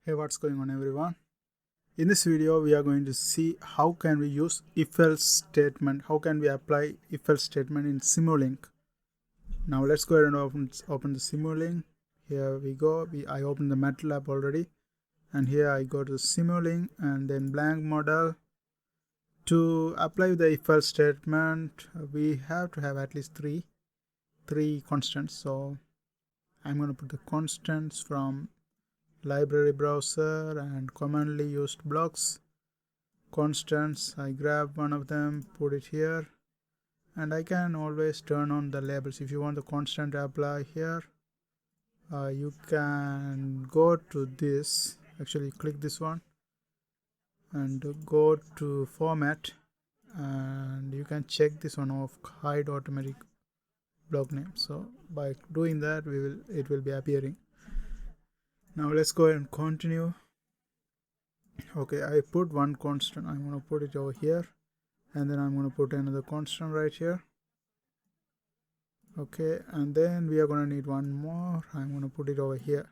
Hey, what's going on everyone? In this video we are going to see how can we use if-else statement, how can we apply if-else statement in Simulink. Now let's go ahead and open the Simulink. Here we go. I opened the MATLAB already, and here I go to Simulink and then blank model. To apply the if-else statement we have to have at least three constants. So I'm going to put the constants from library browser and commonly used blocks. Constants, I grab one of them, put it here, and I can always turn on the labels. If you want the constant to apply here, you can go to this, actually click this one and go to format, and you can check this one off, hide automatic block name. So by doing that it will be appearing. Now let's go ahead and continue. Okay, I put one constant. I'm going to put it over here, and then I'm going to put another constant right here. Okay, and then we are going to need one more. I'm going to put it over here.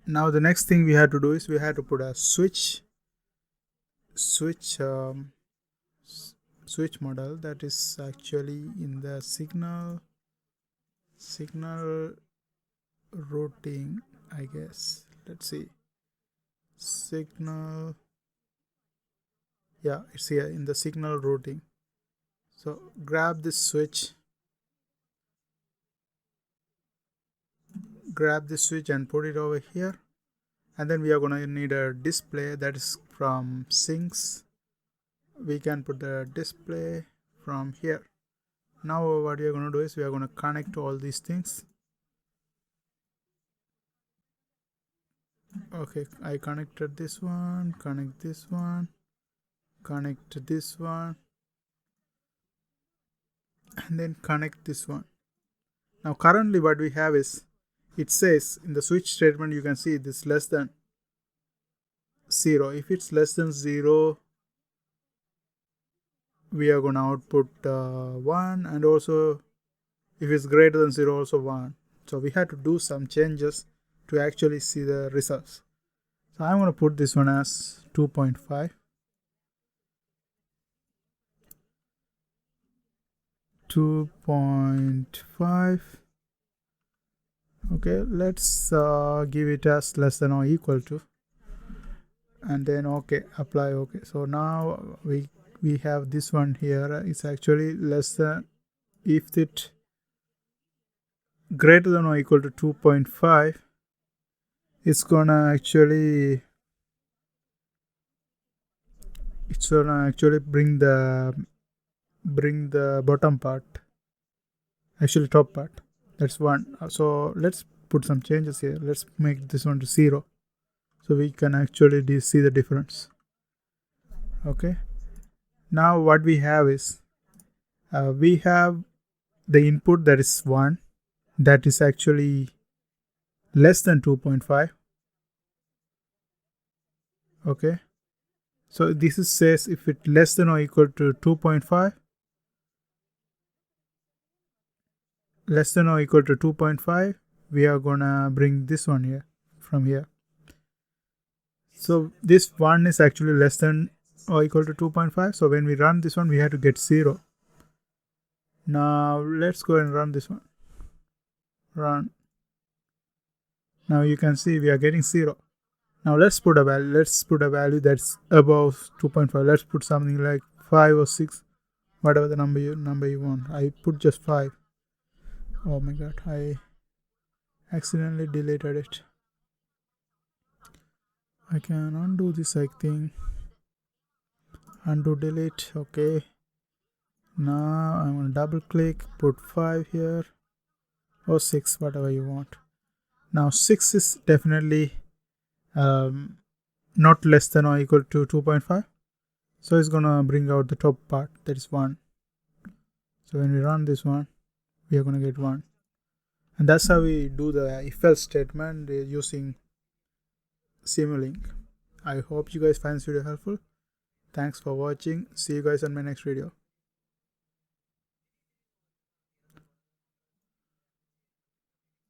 Now the next thing we had to do is we had to put a switch model that is actually in the signal routing, I guess. Let's see, signal, yeah, it's here in the signal routing. So grab this switch, and put it over here, and then we are going to need a display that is from sinks. We can put the display from here. Now what we are going to do is we are going to connect all these things. Okay, I connected this one, connect this one, connect this one, and then connect this one. Now currently what we have is, it says in the switch statement, you can see this less than 0. If it's less than 0, we are going to output 1, and also if it's greater than 0, also 1. So we had to do some changes to actually see the results. So I'm going to put this one as 2.5. 2.5. Okay, let's give it as less than or equal to, and then okay, apply. Okay, so now we have this one here. It's actually less than, if it greater than or equal to 2.5, it's gonna actually bring the bottom part, actually top part. That's 1. So let's put some changes here. Let's make this one to 0, so we can actually see the difference. Okay, now what we have is we have the input that is 1, that is actually less than 2.5. okay, so this says if it less than or equal to 2.5, less than or equal to 2.5, we are gonna bring this one here from here. So this one is actually less than or equal to 2.5. So when we run this one, we have to get 0. Now let's go and run this one. Run. Now you can see we are getting 0. Now let's put a value. Let's put a value that's above 2.5. Let's put something like 5 or 6, whatever the number you want. I put just 5. Oh my god, I accidentally deleted it. I can undo this, I think. Undo, delete. Okay, now I'm gonna double click, put 5 here, or 6, whatever you want. Now 6 is definitely not less than or equal to 2.5, so it's gonna bring out the top part, that is 1. So when we run this one, we are gonna get 1. And that's how we do the if-else statement using Simulink. I hope you guys find this video helpful. Thanks for watching. See you guys on my next video.